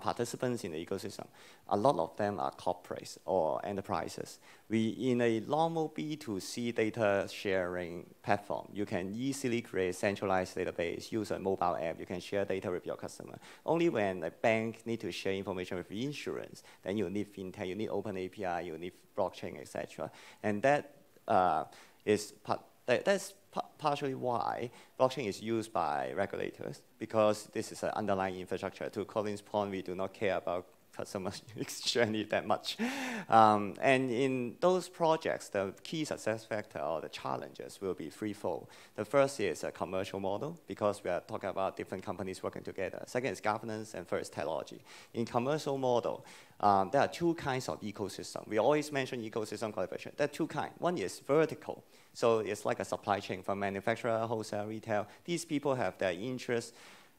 participants in the ecosystem. A lot of them are corporates or enterprises. In a normal B2C data sharing platform, you can easily create centralized database, use a mobile app, you can share data with your customer. Only when a bank needs to share information with insurance, then you need fintech, you need open API, you need blockchain, etc. And that's partially why blockchain is used by regulators, because this is an underlying infrastructure. To Colin's point, we do not care about customer journey that much. And in those projects, the key success factor or the challenges will be threefold. The first is a commercial model, because we are talking about different companies working together. Second is governance, and third is technology. In commercial model, there are two kinds of ecosystem. We always mention ecosystem collaboration. There are two kinds. One is vertical. So it's like a supply chain from manufacturer, wholesale, retail. These people have their interests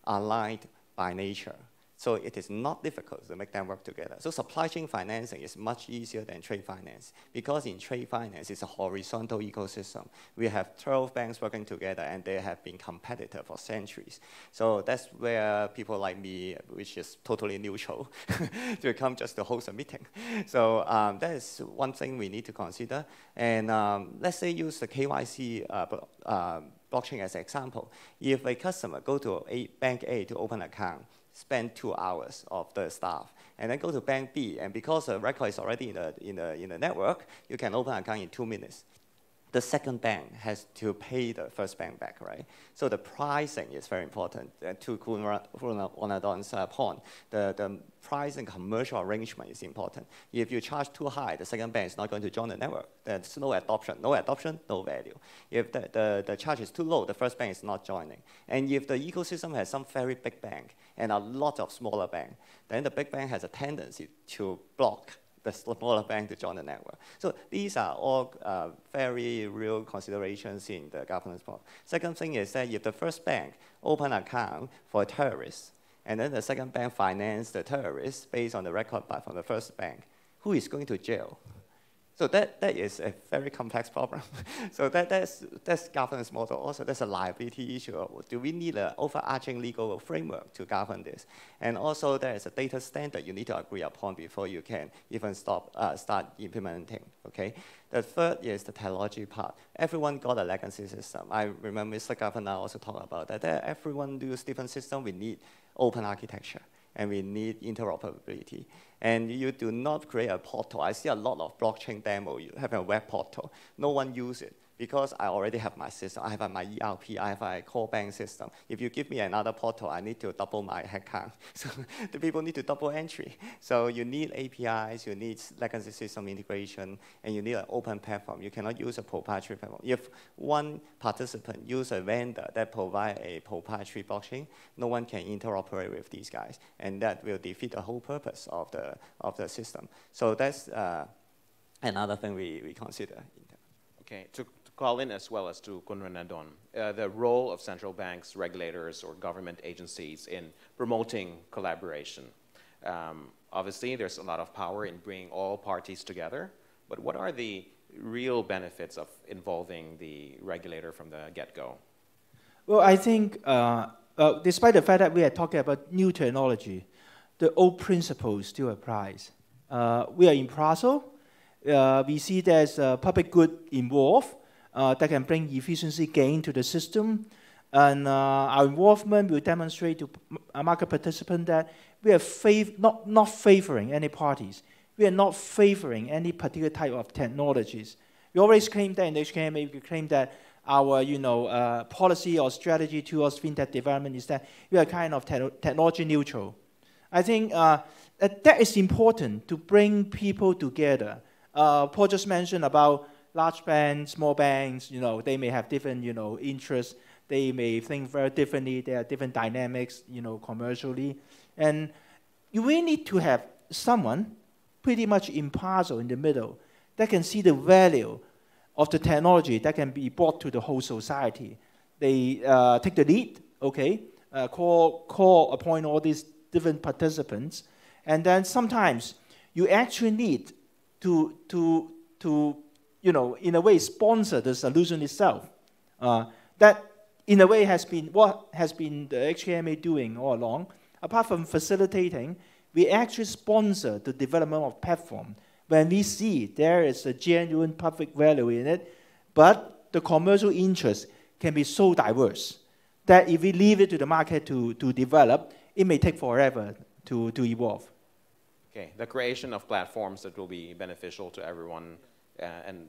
aligned by nature. So it is not difficult to make them work together. So supply chain financing is much easier than trade finance, because in trade finance, it's a horizontal ecosystem. We have 12 banks working together, and they have been competitive for centuries. So that's where people like me, which is totally neutral, to come just to host a meeting. So that is one thing we need to consider. And let's say use the KYC blockchain as an example. If a customer go to bank A to open an account, spend 2 hours of the staff, and then go to bank B, and because the record is already in the network, you can open an account in 2 minutes. The second bank has to pay the first bank back, right? So the pricing is very important. To Ronadol's point, the pricing commercial arrangement is important. If you charge too high, the second bank is not going to join the network. There's no adoption. No adoption, no value. If the charge is too low, the first bank is not joining. And if the ecosystem has some very big bank and a lot of smaller bank, then the big bank has a tendency to block the smaller bank to join the network. So these are all very real considerations in the governance part. Second thing is that if the first bank open an account for a terrorist, and then the second bank finance the terrorist based on the record from the first bank, who is going to jail? So that is a very complex problem. So that's governance model. Also, there's a liability issue. Do we need an overarching legal framework to govern this? And also, there is a data standard you need to agree upon before you can even start implementing. Okay. The third is the technology part. Everyone got a legacy system. I remember Mr. Governor also talked about that. Everyone uses different system. We need open architecture, and we need interoperability. And you do not create a portal. I see a lot of blockchain demo. You have a web portal. No one uses it. because I already have my system. I have my ERP, I have my core bank system. If you give me another portal, I need to double my headcount. So the people need to double entry. So you need APIs, you need legacy system integration, and you need an open platform. You cannot use a proprietary platform. If one participant use a vendor that provide a proprietary blockchain, no one can interoperate with these guys, and that will defeat the whole purpose of the system. So that's another thing we consider. Okay, to Colin as well as to Ronadol, the role of central banks, regulators, or government agencies in promoting collaboration. Obviously, there's a lot of power in bringing all parties together, but what are the real benefits of involving the regulator from the get-go? Well, I think despite the fact that we are talking about new technology, the old principles still applies. We are in Praso. We see there's a public good involved that can bring efficiency gain to the system. And our involvement will demonstrate to market participants that we are not favoring any parties. We are not favoring any particular type of technologies. We always claim that in the HKMA, we claim that our policy or strategy towards fintech development is that we are kind of technology neutral. I think that is important to bring people together. Paul just mentioned about large banks, small banks, they may have different, interests. They may think very differently. There are different dynamics, commercially. And you really need to have someone pretty much impartial in the middle that can see the value of the technology that can be brought to the whole society. They take the lead, okay, appoint all these different participants. And then sometimes you actually need to in a way, sponsor the solution itself. That, in a way, has been what has been the HKMA doing all along. Apart from facilitating, we actually sponsor the development of platform when we see there is a genuine public value in it, but the commercial interest can be so diverse that if we leave it to the market to develop, it may take forever to evolve. Okay, the creation of platforms that will be beneficial to everyone, and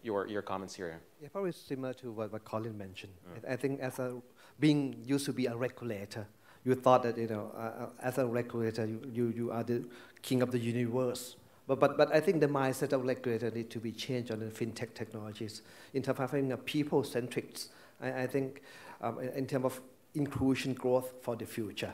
your comments here. Yeah, probably similar to what Colin mentioned. I think as being used to be a regulator, you thought that as a regulator you are the king of the universe. But I think the mindset of regulator need to be changed on the fintech technologies in terms of having a people-centric. I think in terms of inclusion growth for the future.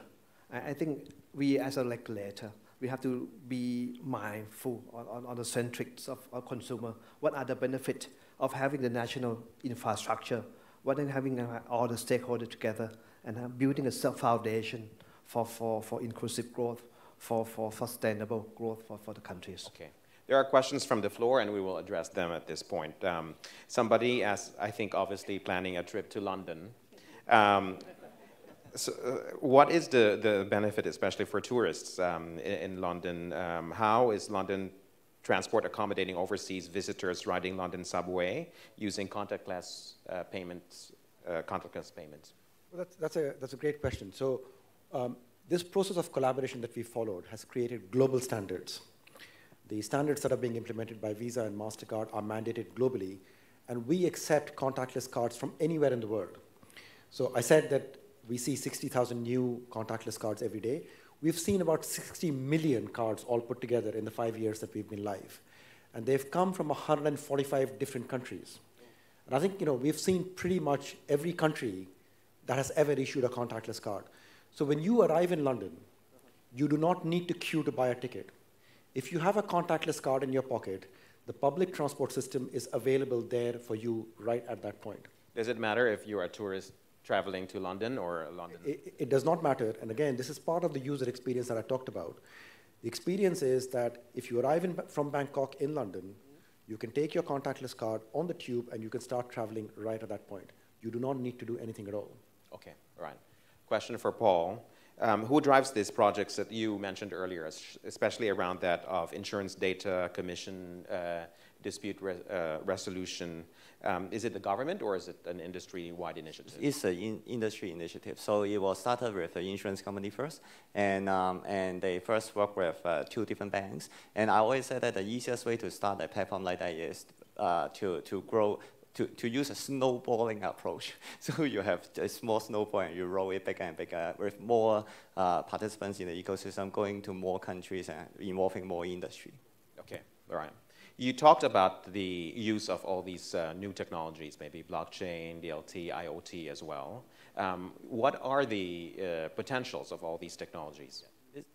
I think we as a regulator, we have to be mindful on the centrics of our consumer. What are the benefits of having the national infrastructure? What is having all the stakeholders together and building a foundation for inclusive growth, for sustainable growth for the countries. Okay. There are questions from the floor, and we will address them at this point. Somebody, as I think obviously planning a trip to London, so, what is the benefit, especially for tourists in London? How is London transport accommodating overseas visitors riding London subway using contactless payments? Well, that's a great question. So this process of collaboration that we followed has created global standards. The standards that are being implemented by Visa and MasterCard are mandated globally, and we accept contactless cards from anywhere in the world. So I said that we see 60,000 new contactless cards every day. We've seen about 60 million cards all put together in the 5 years that we've been live. And they've come from 145 different countries. And I think we've seen pretty much every country that has ever issued a contactless card. So when you arrive in London, you do not need to queue to buy a ticket. If you have a contactless card in your pocket, the public transport system is available there for you right at that point. Does it matter if you're a tourist traveling to London or London? It does not matter. And again, this is part of the user experience that I talked about. The experience is that if you arrive from Bangkok in London, you can take your contactless card on the tube and you can start traveling right at that point. You do not need to do anything at all. Okay, all right. Question for Paul. Who drives these projects that you mentioned earlier, especially around that of insurance data, commission, dispute resolution? Is it the government or is it an industry-wide initiative? It's an industry initiative. So it was started with the insurance company first, and they first worked with 2 different banks. And I always say that the easiest way to start a platform like that is to to use a snowballing approach. So you have a small snowball and you roll it bigger and bigger with more participants in the ecosystem going to more countries and involving more industry. Okay, all right. You talked about the use of all these new technologies, maybe blockchain, DLT, IoT as well. What are the potentials of all these technologies?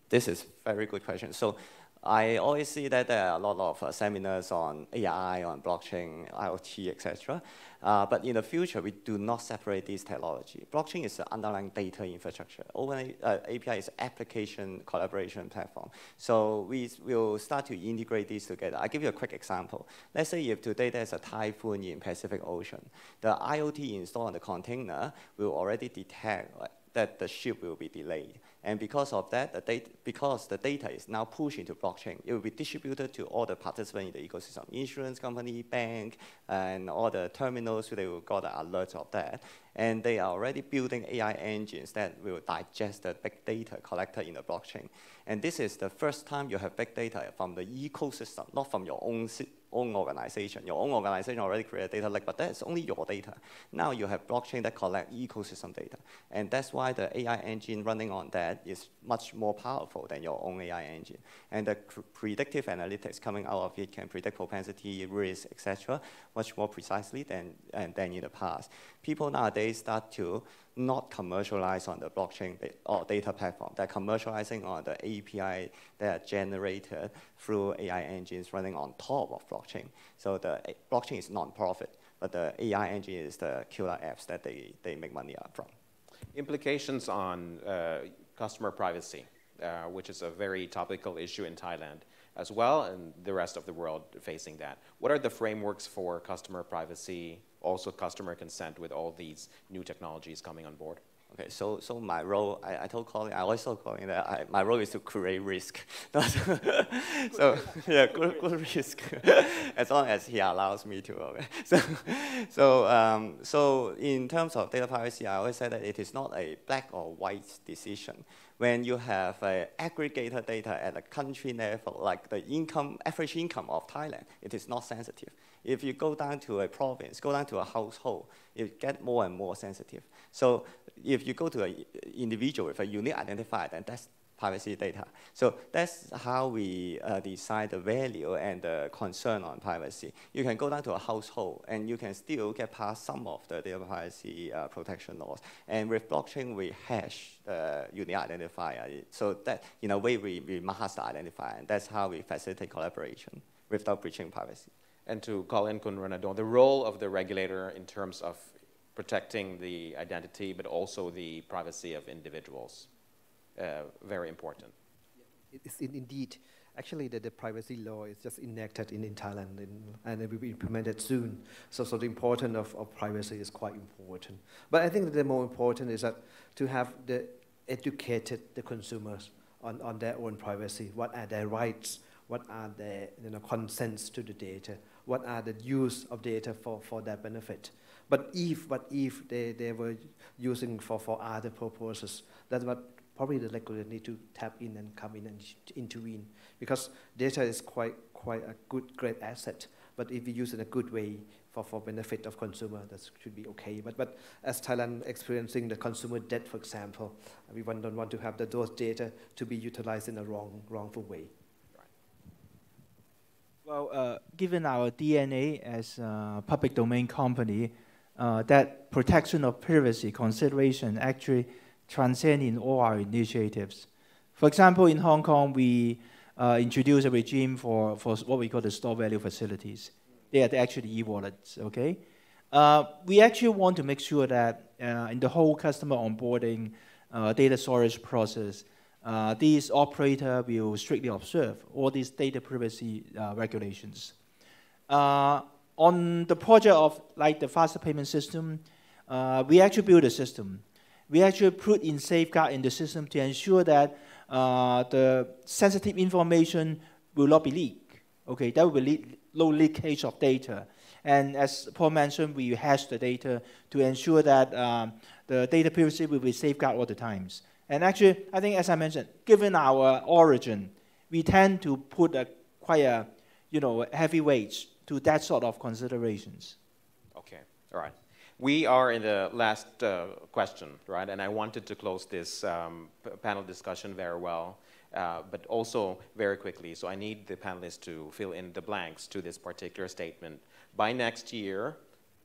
This is a very good question. So I always see that there are a lot of seminars on AI, on blockchain, IoT, etc. But in the future, we do not separate this technology. Blockchain is the underlying data infrastructure. API is application collaboration platform. So we will start to integrate these together. I'll give you a quick example. Let's say if today there's a typhoon in Pacific Ocean, the IoT installed on the container will already detect that the ship will be delayed. And because of that, because the data is now pushed into blockchain, it will be distributed to all the participants in the ecosystem, insurance company, bank, and all the terminals, they will got alerts of that. And they are already building AI engines that will digest the big data collected in the blockchain. And this is the first time you have big data from the ecosystem, not from your own organization. Your own organization already created data lake, but that's only your data. Now you have blockchain that collect ecosystem data. And that's why the AI engine running on that is much more powerful than your own AI engine. And the predictive analytics coming out of it can predict propensity, risk, etc., much more precisely than in the past. People nowadays start to not commercialize on the blockchain or data platform. They're commercializing on the API that are generated through AI engines running on top of blockchain. So the blockchain is non-profit, but the AI engine is the killer apps that they make money from. Implications on customer privacy, which is a very topical issue in Thailand as well, and the rest of the world facing that. What are the frameworks for customer privacy, also customer consent with all these new technologies coming on board? Okay, so my role, I told Colin, I always told Colin that my role is to create risk. So yeah, good risk, as long as he allows me to. Okay. So in terms of data privacy, I always say that it is not a black or white decision. When you have aggregated data at a country level, like the average income of Thailand, it is not sensitive. If you go down to a province, go down to a household, it gets more and more sensitive. So if you go to an individual with a unique identifier, then that's privacy data. So that's how we decide the value and the concern on privacy. You can go down to a household, and you can still get past some of the data privacy protection laws. And with blockchain, we hash the unique identifier. So that, in a way, we mask the identifier, and that's how we facilitate collaboration without breaching privacy. And to Colin Ronadol, the role of the regulator in terms of protecting the identity, but also the privacy of individuals, very important. It's indeed. Actually, the privacy law is just enacted in Thailand, and it will be implemented soon. So the importance of privacy is quite important. But I think that the more important is that to have educated the consumers on their own privacy. What are their rights? What are their consents to the data? What are the use of data for their benefit? But if they were using for other purposes, that's what probably the regulator need to tap in and come in and intervene, because data is quite a great asset. But if you use it in a good way for benefit of consumer, that should be okay. But as Thailand experiencing the consumer debt, for example, we don't want to have those data to be utilized in a wrongful way. Well, given our DNA as a public domain company, that protection of privacy consideration actually transcend in all our initiatives. For example, in Hong Kong, we introduced a regime for what we call the store value facilities. They are actually e-wallets, okay? We actually want to make sure that in the whole customer onboarding data storage process, these operators will strictly observe all these data privacy regulations. On the project of like the faster payment system, we actually build a system. We actually put in safeguard in the system to ensure that the sensitive information will not be leaked. Okay, that will be low leakage of data. And as Paul mentioned, we hash the data to ensure that the data privacy will be safeguarded all the times. And actually, I think as I mentioned, given our origin, we tend to put quite a heavy weight to that sort of considerations. Okay, all right. We are in the last question, right? And I wanted to close this panel discussion very well, but also very quickly. So I need the panelists to fill in the blanks to this particular statement. By next year,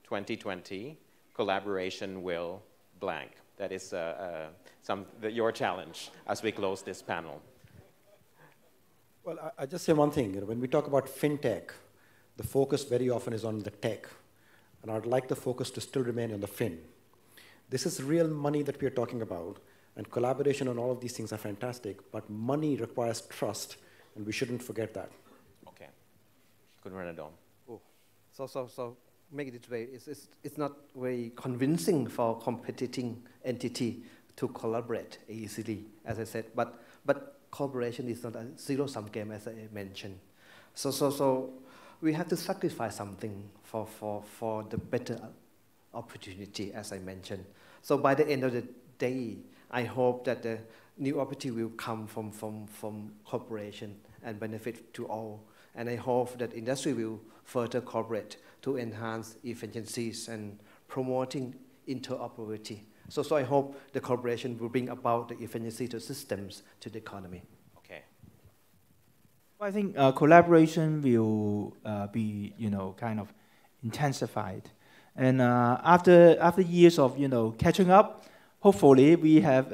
2020, collaboration will blank. That is your challenge as we close this panel. Well, I just say one thing. When we talk about fintech, the focus very often is on the tech. And I'd like the focus to still remain on the fin. This is real money that we are talking about, and collaboration on all of these things are fantastic, but money requires trust, and we shouldn't forget that. Okay. Good, Ronadol. Oh. So make it this way. It's not very convincing for competing entity to collaborate easily, as I said. But collaboration is not a zero-sum game, as I mentioned. So we have to sacrifice something for the better opportunity, as I mentioned. So by the end of the day, I hope that the new opportunity will come from cooperation and benefit to all. And I hope that industry will further cooperate to enhance efficiencies and promoting interoperability. So I hope the cooperation will bring about the efficiency to systems to the economy. I think collaboration will be, kind of intensified, and after years of, catching up, hopefully we have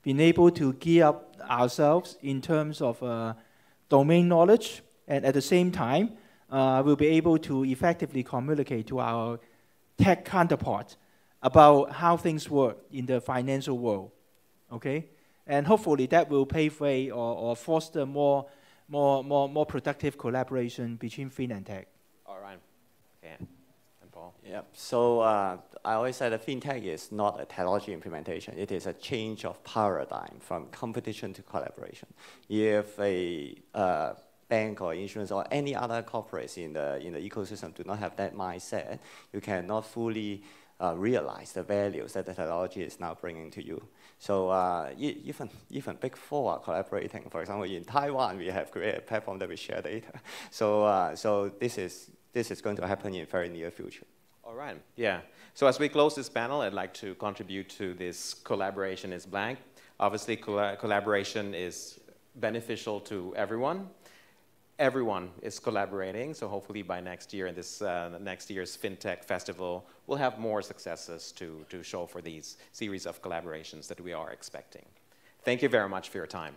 been able to gear up ourselves in terms of domain knowledge, and at the same time, we'll be able to effectively communicate to our tech counterparts about how things work in the financial world, okay? And hopefully that will pave way or foster more productive collaboration between fin and tech. All right. Okay. And Paul? Yep. So I always say that fintech is not a technology implementation. It is a change of paradigm from competition to collaboration. If a bank or insurance or any other corporates in the ecosystem do not have that mindset, you cannot fully realize the values that the technology is now bringing to you. So even Big Four are collaborating. For example, in Taiwan, we have created a platform that we share data. So this is going to happen in very near future. All right. Yeah. So as we close this panel, I'd like to contribute to this collaboration is blank. Obviously, collaboration is beneficial to everyone. Everyone is collaborating, so hopefully by next year in this next year's FinTech Festival, we'll have more successes to show for these series of collaborations that we are expecting. Thank you very much for your time.